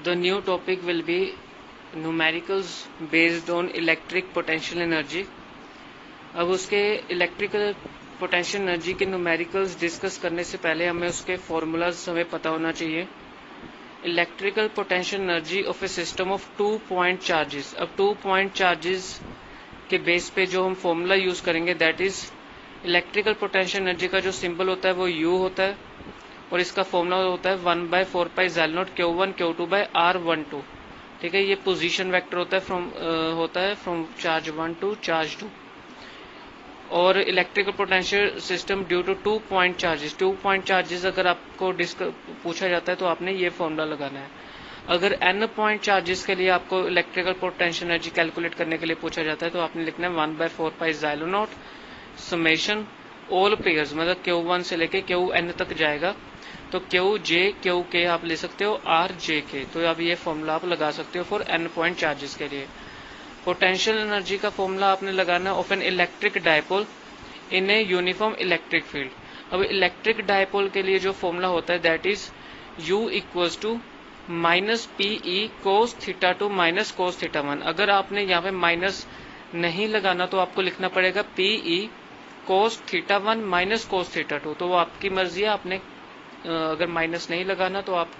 The new topic will be numericals based on electric potential energy. अब उसके electrical potential energy के numericals discuss करने से पहले हमें उसके फॉर्मूलाज हमें पता होना चाहिए। Electrical potential energy of A system of 2 point charges. अब 2 पॉइंट चार्जेस के बेस पे जो हम फॉर्मूला यूज करेंगे that is electrical potential energy का जो सिंबल होता है वो U होता है और इसका फॉर्मूला होता है 1/4π0 Q1 Q2 by R12। ठीक है, ये पोजीशन वेक्टर होता है फ्रॉम चार्ज 1 टू चार्ज 2। और electrical potential system due to 2 point charges. 2 point charges अगर आपको पूछा जाता है तो आपने ये फॉर्मूला लगाना है। अगर n पॉइंट चार्जेस के लिए आपको इलेक्ट्रिकल पोटेंशियल एनर्जी कैलकुलेट करने के लिए पूछा जाता है तो आपने लिखना है 1/4π0 समेशन ऑल पेयर्स, मतलब Q1 से लेके Qn तक जाएगा तो Qj Qk आप ले सकते हो Rjk। तो अब ये फॉर्मूला आप लगा सकते हो फॉर n पॉइंट चार्जेस के लिए। पोटेंशियल एनर्जी का फॉर्मूला आपने लगाना of an electric dipole in a uniform electric field. अब इलेक्ट्रिक डायपोल के लिए जो फॉर्मूला होता है that is U equals to -PE cos θ2 minus cos θ1। अगर आपने यहाँ पे माइनस नहीं लगाना तो आपको लिखना पड़ेगा PE cos θ1 माइनस cos θ2। तो वो आपकी मर्जी है, आपने अगर माइनस नहीं लगाना तो आप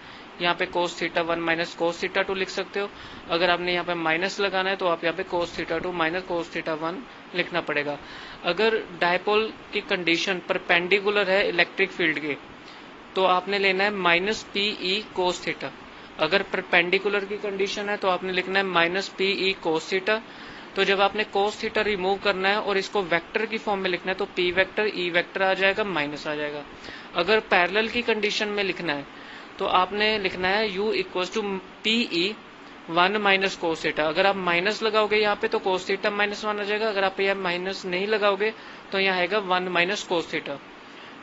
यहाँ पे cos θ1 माइनस cos θ2 लिख सकते हो। अगर आपने यहाँ पे माइनस लगाना है तो आप यहाँ पे cos θ2 माइनस cos θ1 लिखना पड़ेगा। अगर डायपोल की कंडीशन परपेंडिकुलर है इलेक्ट्रिक फील्ड के तो आपने लेना है -PE cos θ। अगर परपेंडिकुलर की कंडीशन है तो आपने लिखना है -PE cos θ। तो जब आपने cos θ रिमूव करना है और इसको वेक्टर की फॉर्म में लिखना है तो P वेक्टर E वेक्टर आ जाएगा, माइनस आ जाएगा। अगर पैरेलल की कंडीशन में लिखना है तो आपने लिखना है U equals to PE 1 minus cos θ। अगर आप माइनस लगाओगे यहाँ पे तो cos θ -1 आ जाएगा। अगर आप यहाँ माइनस नहीं लगाओगे तो यहाँ आएगा 1 माइनस cos θ।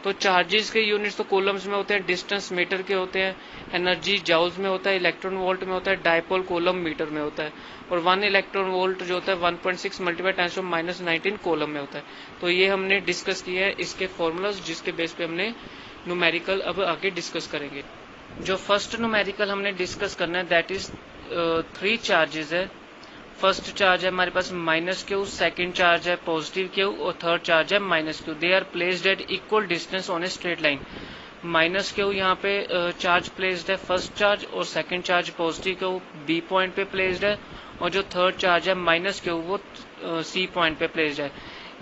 तो चार्जेस के यूनिट्स तो कूलम्स में होते हैं, डिस्टेंस मीटर के होते हैं, एनर्जी जाउल्स में होता है, इलेक्ट्रॉन वोल्ट में होता है, डायपोल कूलम मीटर में होता है और 1 इलेक्ट्रॉन वोल्ट जो होता है 1.6 मल्टीप्लाई 10⁻⁻19 कूलम में होता है। तो ये हमने डिस्कस किया है इसके फॉर्मूलाज जिसके बेस पे हमने न्यूमेरिकल अब आगे डिस्कस करेंगे। जो फर्स्ट न्यूमेरिकल हमने डिस्कस करना है दैट इज 3 चार्जेस है। फर्स्ट चार्ज है हमारे पास -Q, सेकंड चार्ज है +Q और थर्ड चार्ज है -Q। They are placed at equal distance on a straight line. -Q यहाँ पे चार्ज प्लेस्ड है फर्स्ट चार्ज और second charge +Q B point पे प्लेस्ड है और जो थर्ड चार्ज है -Q वो C पॉइंट पे प्लेस्ड है।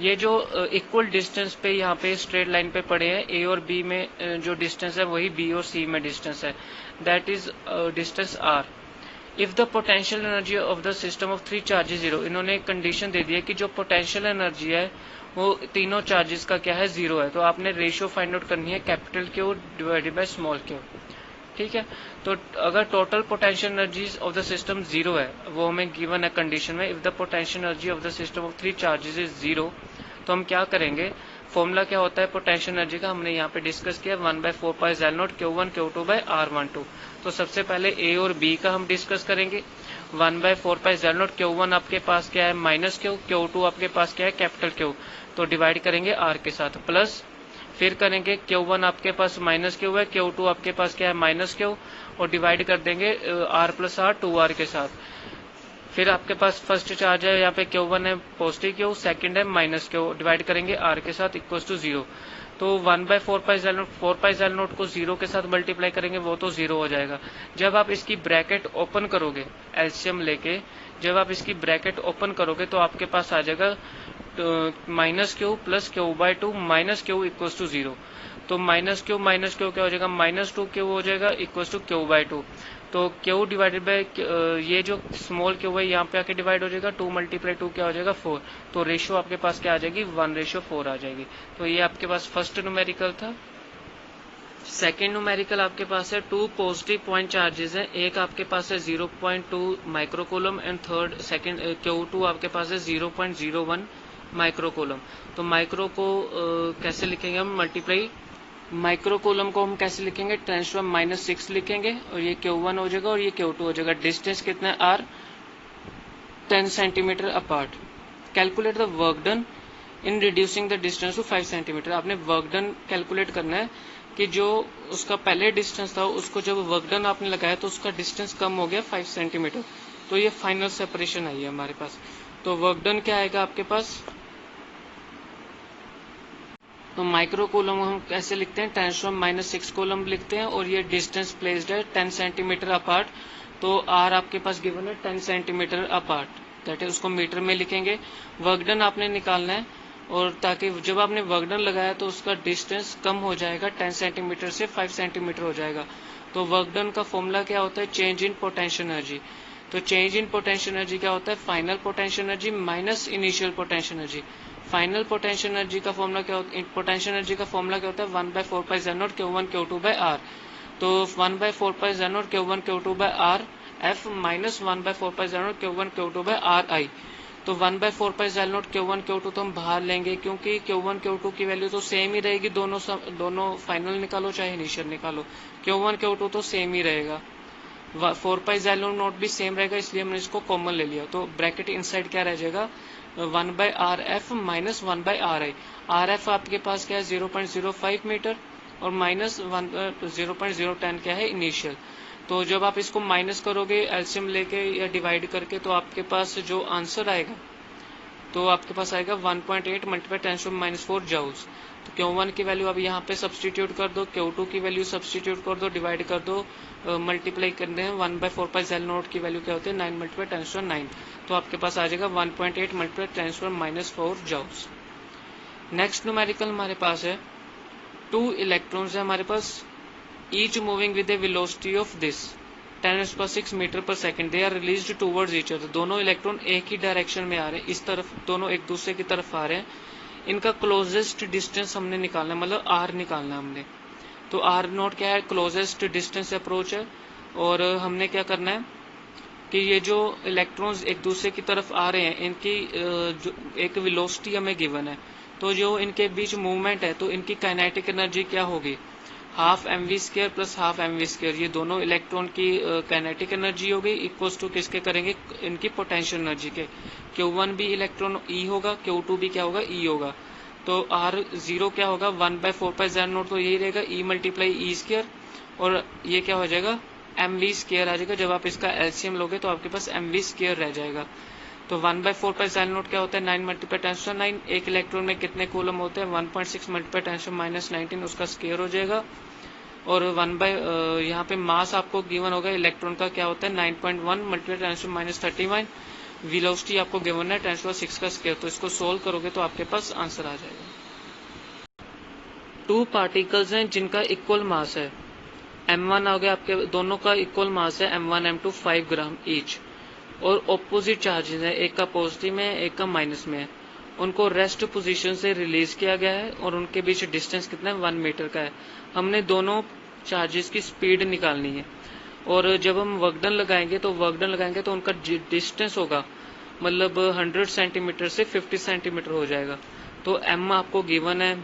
ये जो इक्वल डिस्टेंस पे यहाँ पे स्ट्रेट लाइन पे पड़े हैं A और B में जो डिस्टेंस है वही B और C में डिस्टेंस है, that is distance R। If the potential energy of the system of 3 charges 0, इन्होंने एक कंडीशन दे दी है कि जो पोटेंशियल एनर्जी है वो तीनों चार्जेस का क्या है 0 है। तो आपने रेशियो फाइंड आउट करनी है capital Q divided by small q। ठीक है, तो अगर total potential energies of the system 0 है वो हमें गिवन है कंडीशन में, if the potential energy of the system of 3 charges is 0, तो हम क्या करेंगे, फॉर्मूला क्या होता है पोटेंशियल एनर्जी का हमने यहाँ पे डिस्कस किया 1/4π0 Q1 Q2 by R12। तो सबसे पहले A और B का हम डिस्कस करेंगे। 1/4π0 Q1 आपके पास क्या है -Q, Q2 आपके पास क्या है कैपिटल Q, तो डिवाइड करेंगे R के साथ, प्लस फिर करेंगे Q1 आपके पास -Q है, Q2 आपके पास क्या है -Q और डिवाइड कर देंगे R प्लस R 2R के साथ। फिर आपके पास फर्स्ट चार्ज है यहाँ पे Q1 है +Q, सेकंड है -Q, डिवाइड करेंगे R के साथ इक्वल्स टू 0। तो 1/4π0 को 0 के साथ मल्टीप्लाई करेंगे वो तो 0 हो जाएगा। जब आप इसकी ब्रैकेट ओपन करोगे एलसीएम लेके, जब आप इसकी ब्रैकेट ओपन करोगे तो आपके पास आ जाएगा -Q plus Q/2 -Q equals to 0। तो -Q क्या हो जाएगा -2Q हो जाएगा इक्वल्स टू Q/2। तो Q डिवाइडेड बाय ये जो स्मॉल Q है यहाँ पे आके डिवाइड हो जाएगा, 2 × 2 क्या हो जाएगा 4। तो रेशियो आपके पास क्या आ जाएगी 1:4 आ जाएगी। तो ये आपके पास फर्स्ट न्यूमेरिकल था। सेकेंड न्यूमेरिकल आपके पास है 2 पॉजिटिव पॉइंट चार्जेस है, एक आपके पास है 0.2 microcoulomb and third second Q2 आपके पास है 0.01 माइक्रोकूलम। तो माइक्रो को कैसे लिखेंगे हम, मल्टीप्लाई माइक्रोकूलम को हम कैसे लिखेंगे 10⁻⁻6 लिखेंगे और ये Q1 हो जाएगा और ये Q2 हो जाएगा। डिस्टेंस कितना है R 10 centimetre apart. Calculate the work done in reducing the distance to 5 centimetre. आपने वर्क डन कैलकुलेट करना है कि जो उसका पहले डिस्टेंस था उसको जब वर्क डन आपने लगाया तो उसका डिस्टेंस कम हो गया 5 सेंटीमीटर। तो ये फाइनल सेपरेशन आई है हमारे पास। तो वर्क डन क्या आएगा आपके पास, तो माइक्रो कूलम हम कैसे लिखते हैं, 10⁻⁻⁶ कूलम लिखते हैं, और ये डिस्टेंस प्लेस्ड है 10 सेंटीमीटर अपार्ट। तो आर आपके पास गिवन है 10 सेंटीमीटर अपार्ट, दैट इज उसको मीटर में लिखेंगे। वर्क डन आपने निकालना है, और ताकि जब आपने वर्क डन लगाया तो उसका डिस्टेंस कम हो जाएगा 10 सेंटीमीटर से 5 सेंटीमीटर हो जाएगा। तो वर्क डन का फॉर्मूला क्या होता है, चेंज इन पोटेंशियल एनर्जी। तो चेंज इन पोटेंशियल एनर्जी क्या होता है, final potential energy minus initial potential energy. Final potential energy का फॉर्मूला क्या होता है, पोटेंशियल एनर्जी का फॉर्मूला क्या होता है, 1/4π/Z0 Q1 Q2/R। तो 1/4π/Z0 Q1 Q2/R F minus 1/4π/Z0 Q1 Q2/RI। तो 1/4π/Z0 Q1 Q2 तो हम बाहर लेंगे, क्योंकि Q1 Q2 की वैल्यू तो सेम ही रहेगी, दोनों फाइनल निकालो चाहे इनिशियल निकालो, Q1 Q2 तो सेम ही रहेगा। 4π/Z0 भी सेम रहेगा, इसलिए हमने इसको कॉमन ले लिया। तो ब्रैकेट इनसाइड क्या रह जाएगा, 1/RF माइनस 1/RI। RF आपके पास क्या है 0.05 मीटर, और माइनस 0.010 क्या है इनिशियल। तो जब आप इसको माइनस करोगे एलसीएम लेके या डिवाइड करके, तो आपके पास जो आंसर आएगा तो आपके पास आएगा 1.8 मल्टीप्लाई 10⁻⁴ जूल्स। तो Q1 की वैल्यू अब यहाँ पे सब्सटीट्यूट कर दो, Q2 की वैल्यू सब्सटीट्यूट कर दो, डिवाइड कर दो, मल्टीप्लाई करते हैं 1/4π/Z0 की वैल्यू क्या होती है 9 मल्टीप्लाई 10⁻⁹। तो आपके पास आ जाएगा 1.8 मल्टीप्लाई 10⁻⁴ जूल्स। नेक्स्ट न्यूमेरिकल हमारे पास है 2 इलेक्ट्रॉन्स है हमारे पास, each moving with a velocity of this 10⁻⁶ metre per second, they are released towards each other. दोनों इलेक्ट्रॉन एक ही डायरेक्शन में आ रहे हैं, इस तरफ दोनों एक दूसरे की तरफ आ रहे हैं। इनका क्लोजेस्ट डिस्टेंस हमने निकालना है, मतलब आर निकालना है हमने। तो आर नोट क्या है, क्लोजेस्ट डिस्टेंस अप्रोच है। और हमने क्या करना है कि ये जो इलेक्ट्रॉन्स एक दूसरे की तरफ आ रहे हैं, इनकी जो एक वेलोसिटी हमें गिवन है। तो जो इनके बीच मूवमेंट है, तो इनकी काइनेटिक एनर्जी क्या होगी, half mv² plus half mv²। ये दोनों इलेक्ट्रॉन की काइनेटिक एनर्जी होगी, इक्वल्स टू किसके करेंगे, इनकी पोटेंशियल एनर्जी के। Q1 भी इलेक्ट्रॉन E होगा, Q2 भी क्या होगा, E होगा। तो R0 क्या होगा, 1/4π/Z0 तो यही रहेगा, E मल्टीप्लाई E², और ये क्या हो जाएगा mv² आ जाएगा। जब आप इसका एलसीएम लोगे तो आपके पास mv² रह जाएगा। तो 1/4π/Z0 क्या होता है 9 मल्टीप्लाई 10⁻⁹। एक इलेक्ट्रॉन में कितने कूलम होते हैं 1.6 मल्टीप्लाई 10⁻⁻19, उसका स्क्वायर हो जाएगा। और यहाँ पे मास आपको गिवन होगा इलेक्ट्रॉन का क्या होता है 9.1 मल्टीप्लाई 10⁻31। वेलोसिटी आपको गिवन है 10⁻⁶ का स्क्वायर। तो इसको सोल्व करोगे तो आपके पास आंसर आ जाएगा। 2 पार्टिकल्स हैं जिनका इक्वल मास है, m1 हो गया, आपके दोनों का इक्वल मास है m1 m2 5 ग्राम ईच, और ऑपोजिट चार्जेस है, एक का पॉजिटिव में है, एक का माइनस में है। उनको रेस्ट पोजीशन से रिलीज किया गया है, और उनके बीच डिस्टेंस कितना है 1 मीटर का है। हमने दोनों चार्जेस की स्पीड निकालनी है, और जब हम वर्क डन लगाएंगे तो उनका डिस्टेंस होगा, मतलब 100 सेंटीमीटर से 50 सेंटीमीटर हो जाएगा। तो m आपको गिवन है,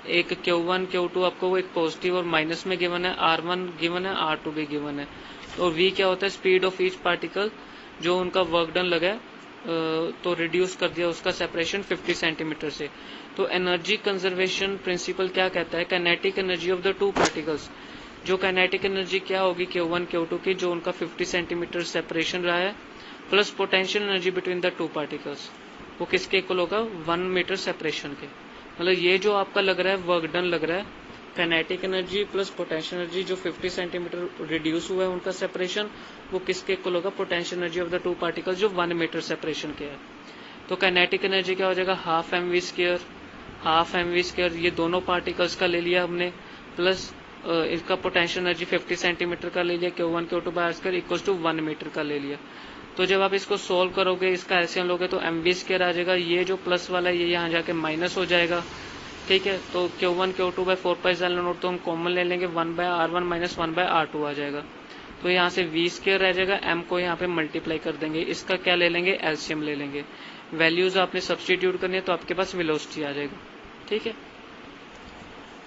एक Q1 Q2 आपको एक पॉजिटिव और माइनस में गिवन है, R1 गिवन है, R2 भी गिवन है। तो V क्या होता है, स्पीड ऑफ ईच पार्टिकल, जो उनका वर्क डन लगा तो रिड्यूस कर दिया उसका सेपरेशन 50 सेंटीमीटर से। तो एनर्जी कंजर्वेशन प्रिंसिपल क्या कहता है, kinetic energy of the 2 particles, जो काइनेटिक एनर्जी क्या होगी Q1 Q2 की, जो उनका 50 सेंटीमीटर सेपरेशन रहा है, plus potential energy between the 2 particles, वो किसके इक्वल होगा 1 मीटर सेपरेशन के। मतलब ये जो आपका लग रहा है वर्क डन लग रहा है, kinetic energy plus potential energy, जो 50 सेंटीमीटर रिड्यूस हुआ है उनका सेपरेशन, वो किसके इक्वल होगा, potential energy of the 2 particles जो 1 मीटर सेपरेशन के है। तो काइनेटिक एनर्जी क्या हो जाएगा, हाफ mv², ये दोनों पार्टिकल्स का ले लिया हमने, प्लस इसका पोटेंशियल एनर्जी 50 सेंटीमीटर का ले लिया, Q1 Q2/R² equal to 1 metre का ले लिया। तो जब आप इसको सोल्व करोगे, इसका एलसीएम लोगे, तो mv² आ जाएगा, ये जो प्लस वाला है ये यहाँ जाके माइनस हो जाएगा, ठीक है। तो Q1 Q2/4π/Z0 तो हम कॉमन ले लेंगे, 1/R1 माइनस 1/R2 आ जाएगा। तो यहाँ से v² रह जाएगा, m को यहाँ पे मल्टीप्लाई कर देंगे, इसका क्या ले लेंगे, एलसीएम ले लेंगे। वैल्यूज आपने सब्सटीट्यूट करनी है तो आपके पास वेलोसिटी आ जाएगा, ठीक है।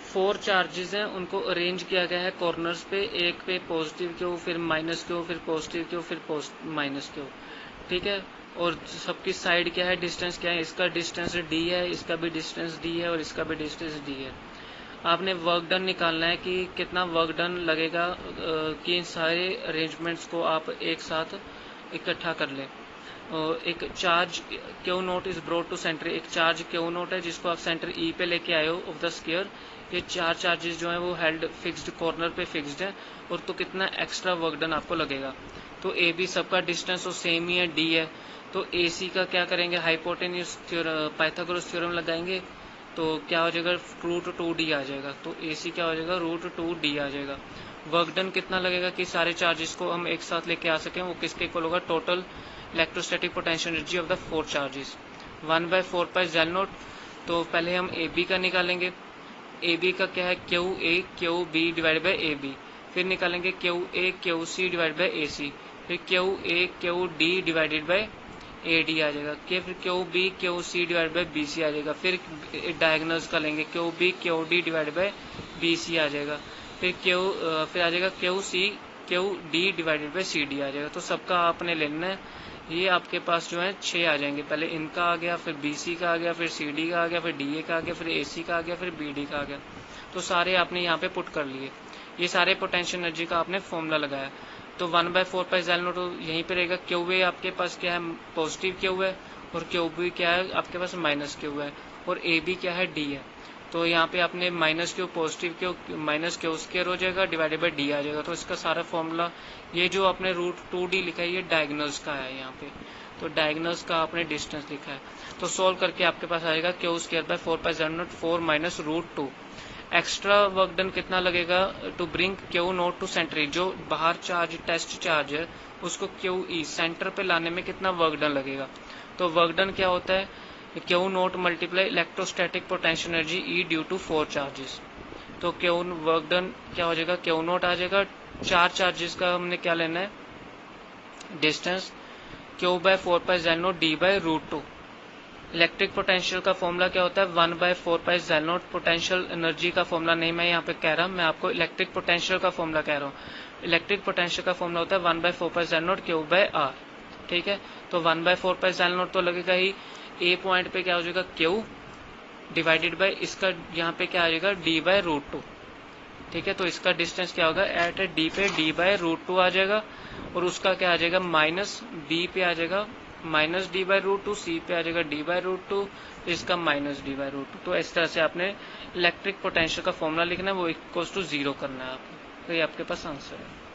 4 चार्जेस हैं, उनको अरेंज किया गया है कॉर्नर्स पे, एक पे पॉजिटिव के हो, फिर माइनस के हो, फिर पॉजिटिव के हो, फिर माइनस के हो, ठीक है। और सबकी साइड क्या है, डिस्टेंस क्या है, इसका डिस्टेंस d है, इसका भी डिस्टेंस d है, और इसका भी डिस्टेंस d है। आपने वर्क डन निकालना है कि कितना वर्क डन लगेगा कि इन सारे अरेंजमेंट्स को आप एक साथ इकट्ठा कर लें। एक charge Q naught is brought to centre, एक चार्ज क्यू नोट है जिसको आप सेंटर ई पे लेके आए हो ऑफ द स्क्वायर। ये चार चार्जेस जो है वो हेल्ड फिक्स्ड कॉर्नर पे फिक्स्ड है, और तो कितना एक्स्ट्रा वर्क डन आपको लगेगा। तो ए बी सबका डिस्टेंस तो सेम ही है, डी है। तो ए सी का क्या करेंगे, हाइपोटेन्यूज पाइथागोरस थ्योरम लगाएंगे, तो क्या हो जाएगा, √2d आ जाएगा। तो ए सी क्या हो जाएगा, √2d आ जाएगा। वर्क डन कितना लगेगा कि सारे चार्जेस को हम एक साथ लेके आ सकें, वो किसके इक्वल होगा, total electrostatic potential energy of the 4 charges 1/4 pi jail naught. तो पहले हम ए बी का निकालेंगे। ए बी का क्या है, Q A Q B divide by A B. फिर निकालेंगे Q A Q C divide by A C. फिर Q A Q D divided by A D आ जाएगा। फिर Q B Q C divide by B C आ जाएगा। फिर diagonals का लेंगे, Q B Q D divide by B C आ जाएगा। फिर आ जाएगा Q C Q D divided by C D आ जाएगा। तो सबका आपने लेना है। ये आपके पास जो है 6 आ जाएंगे। पहले इनका आ गया, फिर बी सी का आ गया, फिर सी डी का आ गया, फिर डी ए का आ गया, फिर ए सी का आ गया, फिर बी डी का आ गया। तो सारे आपने यहाँ पे पुट कर लिए। ये सारे पोटेंशियल एनर्जी का आपने फॉर्मूला लगाया। तो 1/4 पाई जेल नोट यहीं पे रहेगा। क्यू ए आपके पास क्या है, पॉजिटिव क्यू है, और क्यू बी क्या है आपके पास माइनस क्यू है, और ए बी क्या है, डी है। तो यहाँ पे आपने minus Q positive Q minus Q square हो जाएगा डिवाइडेड बाई डी आ जाएगा। तो इसका सारा फॉर्मूला, ये जो आपने √2d लिखा है ये डायगोनल्स का है यहाँ पे। तो डायगोनल्स का आपने डिस्टेंस लिखा है। तो सोल्व करके आपके पास आएगा क्यू²/4 pi zed nought 4 minus √2। Extra work done कितना लगेगा to bring Q nought to centre E, जो बाहर चार्ज टेस्ट चार्ज है उसको क्यू ई सेंटर पे लाने में कितना वर्क डन लगेगा। तो वर्क डन क्या होता है, Q naught multiply electrostatic potential energy E due to 4 charges. तो क्यू वर्क डन क्या हो जाएगा, क्यू नोट आ जाएगा। 4 चार्जेस का हमने क्या लेना है, distance Q/4 pi jail nought D/√2। Electric potential का फॉर्मूला क्या होता है, 1/4 pi jail nought. Potential energy का फॉर्मूला नहीं मैं यहाँ पे कह रहा, मैं आपको इलेक्ट्रिक पोटेंशियल का फॉर्मूला कह रहा हूँ। इलेक्ट्रिक पोटेंशियल का फॉर्मूला होता है 1/4 पाई जेल नोट Q/R। ठीक है, तो 1/4 पाई जेल नोट तो लगेगा ही। ए पॉइंट पे क्या हो जाएगा, Q डिवाइडेड बाई इसका यहाँ पे क्या आ जाएगा, D/√2। ठीक है, तो इसका डिस्टेंस क्या होगा, एट डी पे D/√2 आ जाएगा, और उसका क्या आ जाएगा, माइनस बी पे आ जाएगा माइनस D/√2, सी पे आ जाएगा D/√2, तो इसका माइनस D/√2। तो इस तरह से आपने इलेक्ट्रिक पोटेंशियल का फॉर्मूला लिखना है, वो इक्वल्स टू 0 करना है आपको। तो ये आपके पास आंसर है।